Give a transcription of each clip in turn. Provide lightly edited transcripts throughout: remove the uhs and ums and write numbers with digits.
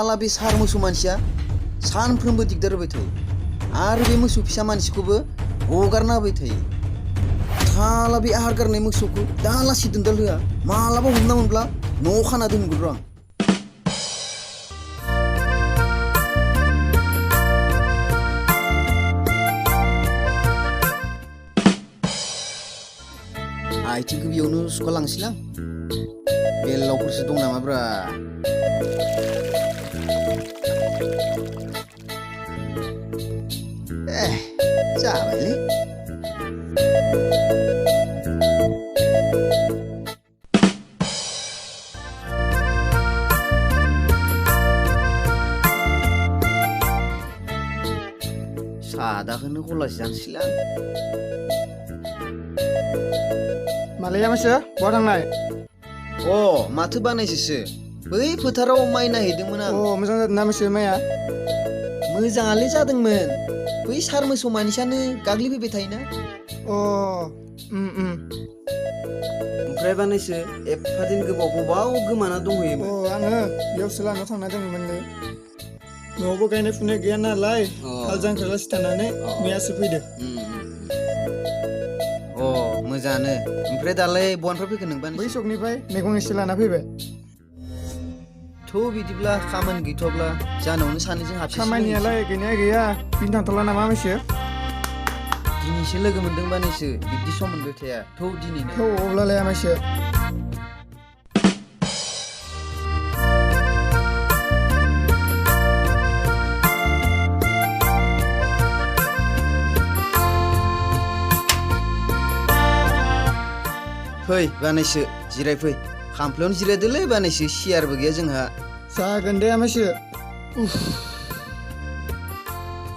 थाला बे सार मोसौ मानसिया सानफ्रोमबो दिगदार होबाय थायो आरो बे मोसौ फिसा मानसिखौबो हगारना होबाय थायो थाला बे आहार गारनाय मोसौखौ दालासि दोनदाल होआ मालाबा हमना मोनब्ला न'आव खाना दोनगोन र' आं आथिंखौ बेयावनो सुखालांसैलां बेलावफोरसो दं नामाब्रा जाबायलै सादाखौनो गलासि जानोसैलां मालाया मासो बहा थांनाय माथो बानायसोसो बै फोथाराव माइ नायहैदोंमोन आं मोजां जादोंना मासो माइया मोजाङालाय जादोंमोन बै सार मोसौ मानसियानो गाग्लिफैबाय थायोना ओमफ्राय बानायसो एफा दिन गोबाव गोमाना दंहैयोमोन आङो बेयावसो लाना थांना दंमोनलै न'आवबो गायनाय फुनाय गैया नालाय हाल जांख्रालासि थानानै मैयासो फैदो मोजाङानो ओमफ्राय दालाय बहानिफ्राय फैखो नों बै सकनिफ्राय मैगं एसे लाना फैबाय थ' बिदिब्ला खामानि गैथ'ब्ला जानावनो सानैजों हाबसिगोन खामानियालाय गैनाया गैया बिनि थांथ'ला नामा मासो दिनैसो लोगो मोनदों बानायसो बिब्दि सम मोनबाय थाया थ' दिनैनो अब्लालाय मासो फै बानायसो जिरायफै खामफ्लायावनो जिरायदोलै बानायसो सियारबो गैया जोंहा जागोन दे मासो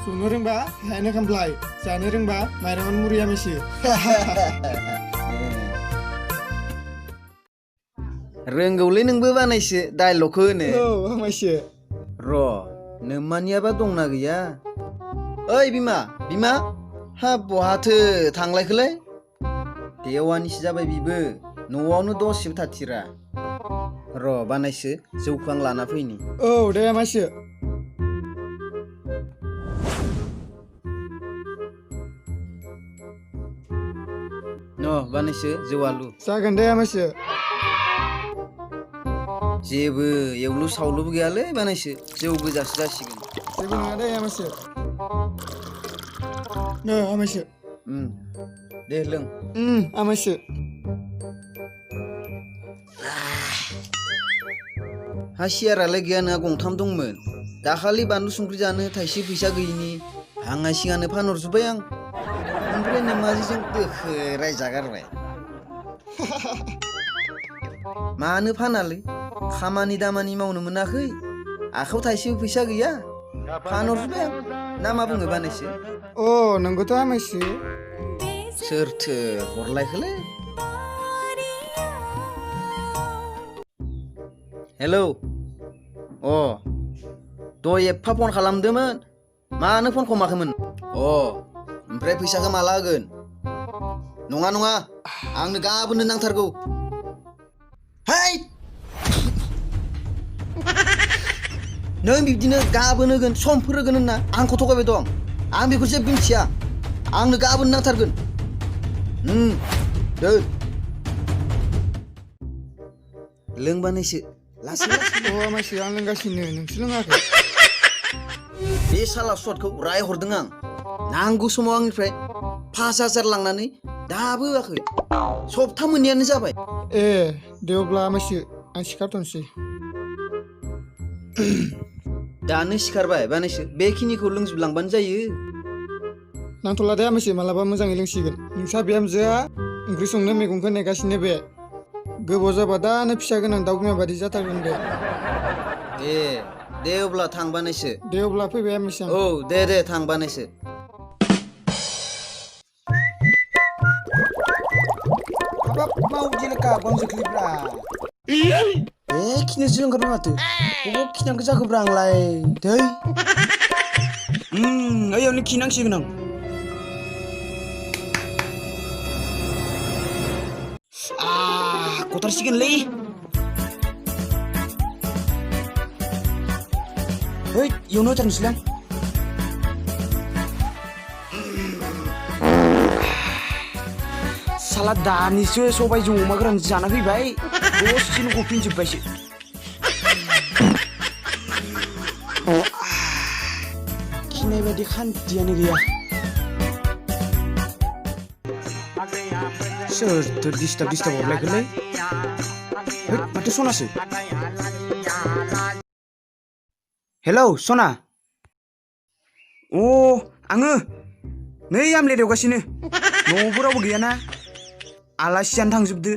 संनो रोंबा हायानो खामफ्लाय जानो रोंबा माइरङानो मुरिया मासो रोंगौलै नोंबो बानायसो डायलगखौ होनो मासो र' नोम्मानियाबा दंना गैया ओइ बिमा हा बहाथो थांलायखोलै देवानिसो जाबाय बिबो न'आवनो दसेबो थाथिरा र' बानायसो जौखौ आं लाना फैनि दे मासो बानायसो जौ आलु जागोन दे मासो जेबो एवलु सावलुबो गैयालै बानायसो जौ गोजासो जासिगोन जेबो नङा दे मासो मासो दे लों मासो हा सियारालाय गैया नोंहा गंथाम दंमोन दाखालि बानलु संख्रि जानो थाइसे फैसा गैयिनि हाङा सिङानो फानहरजोब्बाय आं ओमफ्राय नोम्माजिजों दोखो रायजागारबाय मानो फानालै खामानि दामानि मावनो मोनाखै आखायाव थाइसेबो फैसा गैया फानहरजोब्बाय आं ना मा बुङो बानायसो नंगौथ' मासो सोरथो हरलायखोलै हेलौ दय एफा फन खालामदोंमोन मानो फन खमाखैमोन ओमफ्राय फैसाखौ माला होगोन नङा आंनो गाबोननो नांथारगौ है नों बिब्दिनो गाबोन होगोन समफोर होगोन होनना आंखौ थगायबाय दं आं बेखौ जेबो मिथिया आंनो गाबोन नांथारगोन दोन लोंबानैसो लासै मासो आं लोंगासिनो नोंसो लोङाखै बे साला सर्टखौ रायहरदों आं नांगौ समाव आंनिफ्राय 5,000 लांनानै दाबो होआखै सप्ता मोननैयानो जाबाय दे अब्ला मासो आं सिखारथ'नोसै दानो सिखारबाय बानायसो बेखिनिखौ लोंजोबलांबानो जायो नांथ'ला दे मासो मालाबा मोजाङै लोंसिगोन नोंसा बिहामजोआ ओंख्रि संनो मैगंखौ नेगासिनो बे गोबाव जाबा दानो फिसा गोनां दाउ बिमा बादि जाथारगोन बे दे अब्ला थांबानोसो दे अब्ला फैबाय आमिसां दे थांबानोसो हाबाब मावदि लेखा बनजोख्लिब्रा खिनोसो ओंखारबाय माथो बबाव खिनांगौ जाखोब्रा आंलाय दै ओइयावनो खिनांसिगोन आं गथारसिगोनलै Hei, iयावनो होथारनोसैलै आं। साला दानिसो सबायजों अमा गोरान जाना फैबाय दसेनो गफिनजोब्बायसो। खिनाय बायदि खान्थियानो गैया। सोरथो डिस्टार्ब हरलायखोलै? है माथो सनासो। हेलौ सना। आङो नै आमलेट एवगासिनो। न'आवबो रावबो गैयाना। आलासि जानो थांजोबदो।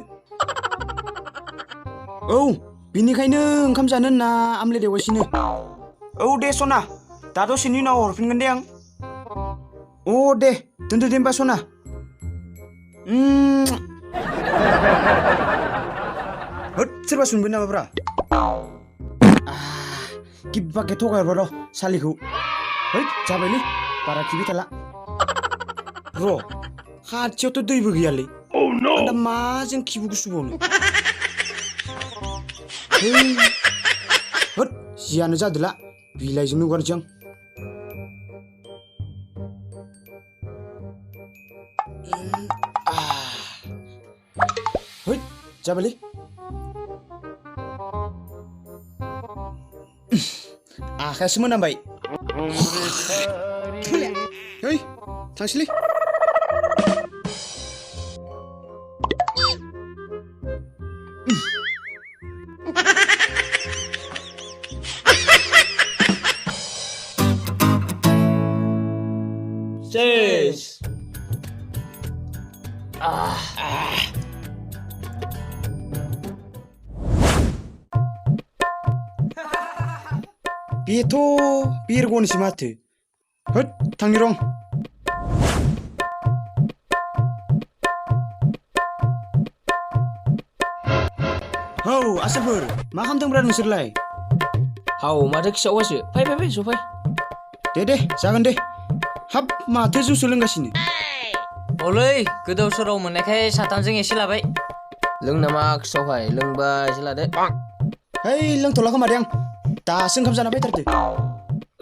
औ बिनिखायनो ओंखाम जानो होनना आमलेट एवगासिनो। औ दे सना दा दसेनि उनाव हरफिनगोन दे आं। दे दोनदो दे होमबा सना। होद सोरबा सोंबाय नामाब्रा? किब्बाके थगायहरबाय र' सालिखौ। है जाबायलै बारा खिबाय थाला। र' खाथियावथ' दैबो गैयालै। आं दा माजों खिबु गुसुबावनो? होद जियानो जादोला बिलाइजों नुगारनोसै आं। है जाबायलै। आखायासो मोनामबाय। है थांसैलै। Cheers. बेथ' बिरग'नोसो माथो। होद थांनि रं। हौ आसोलफोर मा खालामदोंब्रा नोंसोरलाय? हाव माथो खिसावगासो फै जफाय। दे जागोन दे। हाब माथो जुसो लोंगासिनो? औलै गोदाव सोराव मोननायखाय साथामजों एसे लाबाय। लोंना मा खिसावहाय लोंबा एसे लादो। है लोंथ'ला खोमा दे आं दासो ओंखाम जाना फैथारदो।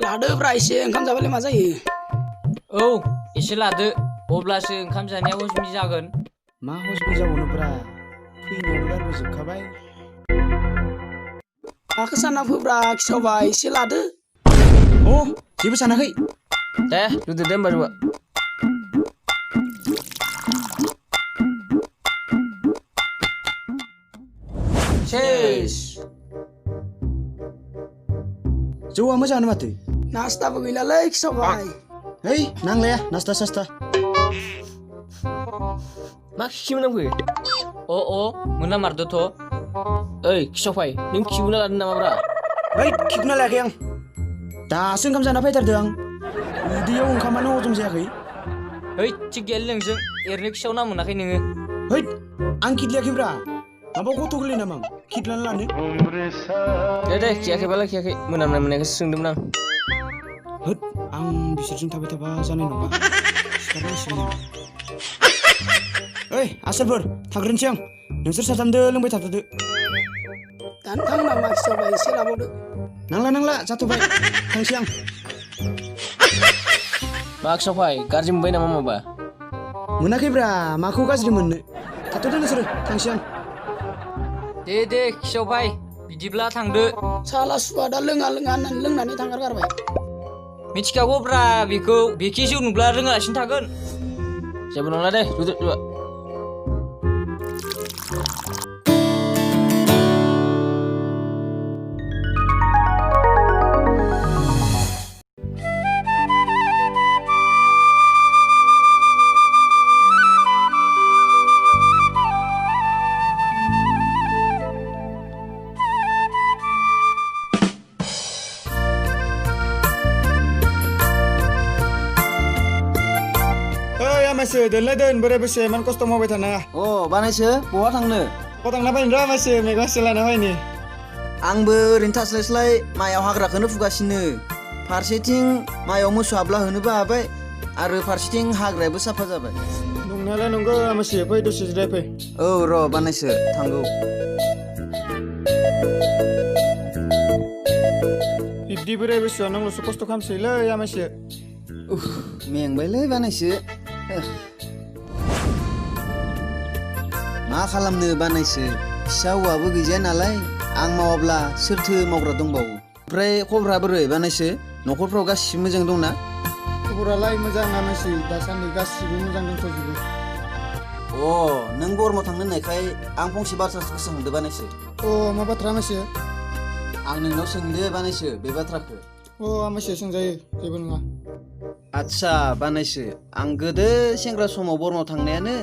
लादोब्रा एसे ओंखाम जाबालाय मा जायो। औ एसे लादो अब्लासो ओंखाम जानाया हजमि जागोन। मा हजमि जाबावनोब्रा फैनायावनो गारबोजोबखाबाय। माखो सानना फोब्रा खिसावबाय एसे लादो। जेबो सानाखै। दे लुदो दे होमबा जौआ। Cheers. जौआ मोजाङानो माथो। नास्ताबो गैलालै खिसावबाय। है नांलाया नास्ता सास्ता। मा खिखि मोनामखो? मोनामारदोथ'। ओइ खिसावफाय नों खिबुना लादों नामाब्रा? है खिबुना लायाखै आं दासो ओंखाम जाना फैथारदो आं। उदैयाव ओंखामानो हजम जायाखै। है थिग गैयालै नोंजों एरनो खिसाव ना मोनाखै नोङो। है आं खिदलियाखैब्रा माबा गथ' गोरलै नामा खिदलाना लानो। दे खियाखैबालाय खियाखै मोनामनाय मोननायखौसो सोंदोंमोन आं। होद आं बिसोरजों थाबाय थाबा जानाय नङा सिखारनांसिगोन आं। ओइ आसोलफोर थांग्रोनोसै आं नोंसोर साथामदो लोंबाय थाथ'दो। दानो थां नामा खिसावबाय एसे लाबावदो। नांला जाथ'बाय थांसै आं। मा खिसावफाय गाज्रि मोनबाय नामा माबा? मोनाखैब्रा माखौ गाज्रि मोननो। थाथ'दो नोंसोरो थांसै आं। दे खिसावफाय बिदिब्ला थांदो। साला सुवा दा लोङा होननानै लोंनानै थांगारगारबाय। मिथिखागौब्रा बेखौ बेखि जौ नुब्ला रोङालासिनो थागोन। जेबो नंला दे लुदो जौआ। मायसो दोनलाय दोन बोराय बैसो इमान खस्थ' मावबाय थानाङा। बानायसो बहा थांनो? थांना फैनो र' मायसो मैगं एसे लाना फैनि। आंबो ओरैनो थास्लायस्लाय माइयाव हाग्राखौनो फुगासिनो। फारसेथिं माइयाव मोसौ हाबला होनोबो हाबाय आरो फारसेथिं हाग्रायाबो साफा जाबाय। नंनायालाय नंगौ मायसो फै दसे जिराय फै। र' बानायसो थांगौ। बिब्दि बोराय बैसोआव नोंल'सो खस्थ' खालामसैलै आमायसो मेंबायलै बानायसो मा खालामनो बानायसो फिसा हौवाबो गैजाया नालाय आं मावाब्ला सोरथो मावग्रा दंबावो ओमफ्राय खबरा बोरै बानायसो न'खरफ्राव गासिबो मोजां दंना खबरालाय मोजां आमायसो दासान्दि गासिबो मोजां दंथ'जोबो नों बरमाव थांनो होननायखाय आं फंसे बाथ्रासो सोंदो बानायसो मा बाथ्रा आमायसो आं नोंनाव सोंदो बानायसो बे बाथ्राखौ आमायसो सोंजायो जेबो नङा आदसा बानायसो आं गोदो सेंग्रा समाव बरमाव थांनायानो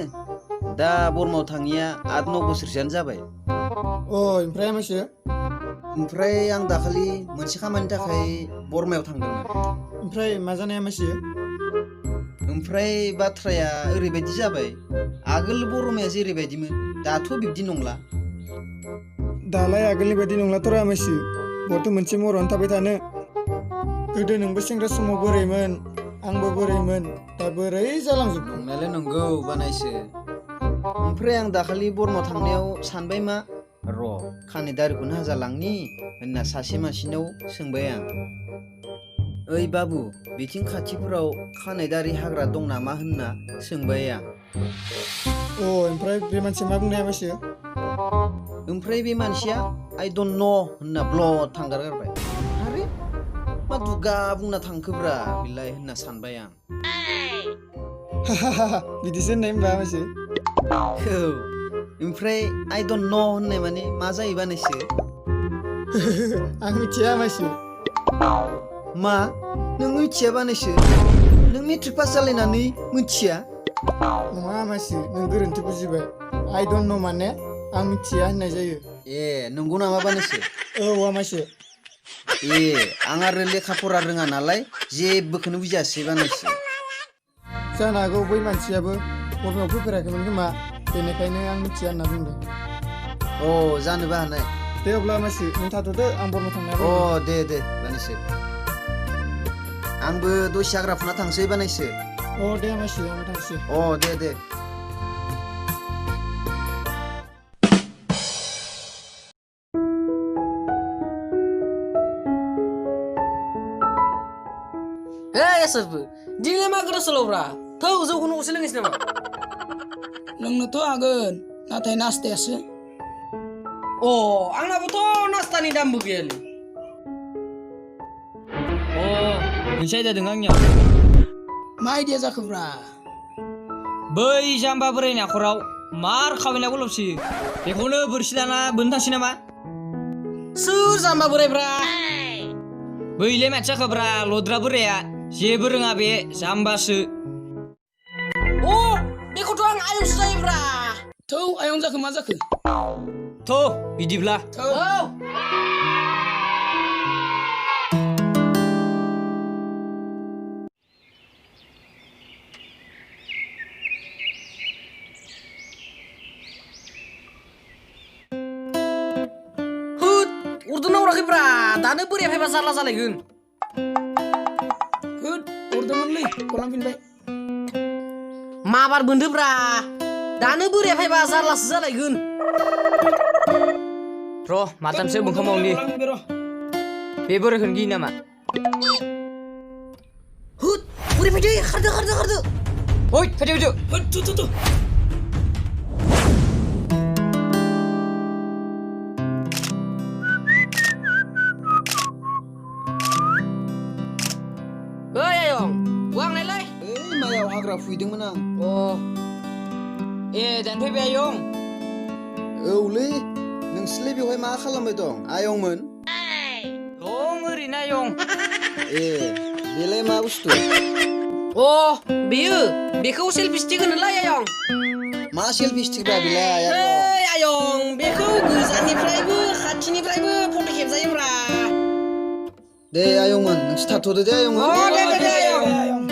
दा बरमाव थाङिया 8-9 बोसोरसोआनो जाबाय ओमफ्राय आमायसो ओमफ्राय आं दाखालि मोनसे खामानिनि थाखाय बरमायाव थांदोंमोन ओमफ्राय मा जानाय आमायसो ओमफ्राय बाथ्राया ओरैबायदि जाबाय आगोल बरमाया जेरैबायदिमोन दाथ' बिब्दि नंला दालाय आगोलनि बायदि नंलाथ' आमायसो बहाथो मोनसे महरावनो थाबाय थानो गोदो नोंबो सेंग्रा समाव बोरैमोन आंबो बोरैमोन दा बोरै जालांजोबदों नंनायालाय नंगौ बानायसो ओमफ्राय आं दाखालि बरमाव थांनायाव सानबाय मा खानाय दारिखौनो हाजालांनि होनना सासे मानसिनाव सोंबाय आं ओइ बाबु बिथिं खाथिफोराव खानाय दारि हाग्रा दं नामा होनना सोंबाय आं ओमफ्राय बे मानसिया मा बुंनाय आमायसो ओमफ्राय बे मानसिया आइ डन्ट नो होनना ब्लड थांगारगारबाय आरे मा दुगा बुंना थांखोब्रा बिलाय होनना सानबाय आं बिदिसो होननाय होनबा आमायसो ओमफ्राय आइ डन्ट नो होननाय माने मा जायो बानायसो आं मिथिया आमायसो मा नों मिथिया बानायसो नों मेट्रिक पास जालायनानै मिथिया नङा आमायसो नों गोरोन्थि बुजिबाय आइ डन्ट नो माने आं मिथिया होननाय जायो नंगौ नामा बानायसो आमायसो आं आरो लेखा फरा रोङा नालाय जेबोखौनो बुजियासै बानायसो जानो हागौ बै मानसियाबो बरमायाव फैफेराखैमोन खोमा बेनिखायनो आं मिथिया होनना बुंदों जानोबो हानाय दे अब्ला आमायसो नों थाथ'दो आं बरमायाव थांनाया दे बानायसो आंबो दसे हाग्रा फुना थांसै बानायसो दे आमायसो आंबो थांसै दे दिनै मा गोदाव सोरावब्रा थौ जौखौ न'आवसो लोङैसै नामा लोंनोथ' हागोन नाथाय नास्तायासो आंनाबोथ' नास्तानि दामबो गैयालै मोनसे आयदा दं आंनियाव मा आइडिया जाखोब्रा बै जाम्बा बोराय न'खराव मार खामानिया गलबसोयो बेखौनो बोरसि लाना बोननो थांसै नामा सोर जाम्बा बोरायब्रा बैलाय माथो जाखोब्रा लद्रा बोराया जेबो रोङा बे जाम्बासो बेखौथ' आं आयंसो जायोब्रा थौ आयं जाखो मा जाखो बिदिब्ला उरदोंना उराखैब्रा दानो बोराया फैबा जारला जालायगोन उरदोंमोनलै गलांफिनबाय माबार बोन्दोब्रा दानो बोराया फैबा जारलासो जालायगोन माथामसो ओंखाम मावनि बे बोरायखौनो गियो नामा बोरै फैदो खारदो फैदो मायाव हाग्रा फुदोंमोन आं दानो फैबाय आयं औलै नोंसोरलाय बेवहाय मा खालामबाय दं आयंमोन दं ओरैनो आयं बेलाय मा बुस्थु बेखौ सेल्फि स्टिक होनोलाय आयं मा सेल्फि स्टिक बेलाय आयं बेखौ गोजाननिफ्रायबो खाथिनिफ्रायबो फट' खेबजायोब्रा दे आयंमोन नोंसोर थाथ'दो दे आयंमोन दे आयं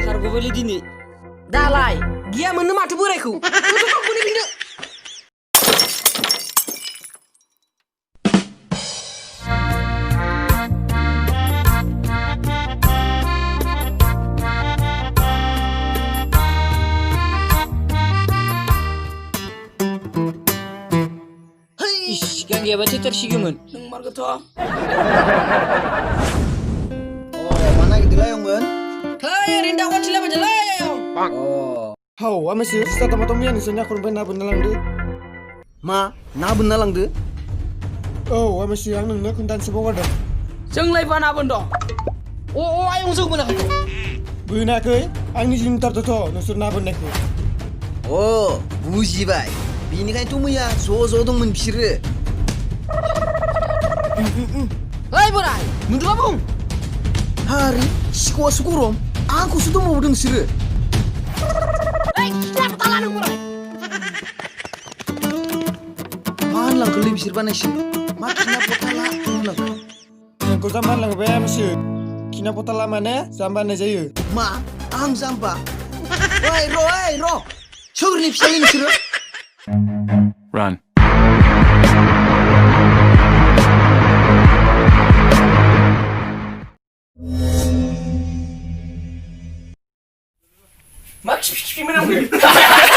खारग'बायलै दिनै दालाय गिया मोननो माथो बोरायखौ गैयाबा थेथारसिगौमोन नंमारगौथ' मा नागिरदोंलाय आंमोन है ओरैनो दाउगा थिलाबायदोलै हाव आमेसि सिथा थामाथ' मैया नोंसोरनि आखरनिफ्राय ना बोनना लांदो मा ना बोनना लांदो औ आमेसि आं नोंनो खोन्थानोसो बावगारदों जोंलाय बाना बोनद' आयं जों मोनाखै बोनाखै आंनि जिमथारदोथ' नोंसोर ना बोननायखौ बुजिबाय बेनिखायनोथ' मैया ज' दंमोन बिसोरो ओइ बोराय नोंथाङा बुं हारि सिख'आसो गरम आंखौसो दंबावदों नोंसोरो मा होनलांखोलै बिसोर बानायसो मा खिना पथाला होनलांखो नोंखौ जाम्बा होनलांबाय आमेसि खिना पथाला माने जाम्बा होननाय जायो मा आं जाम्बा ओइ र' सोरनि फिसालै नोंसोरो Run. मा खिफि खिफि मोनामखो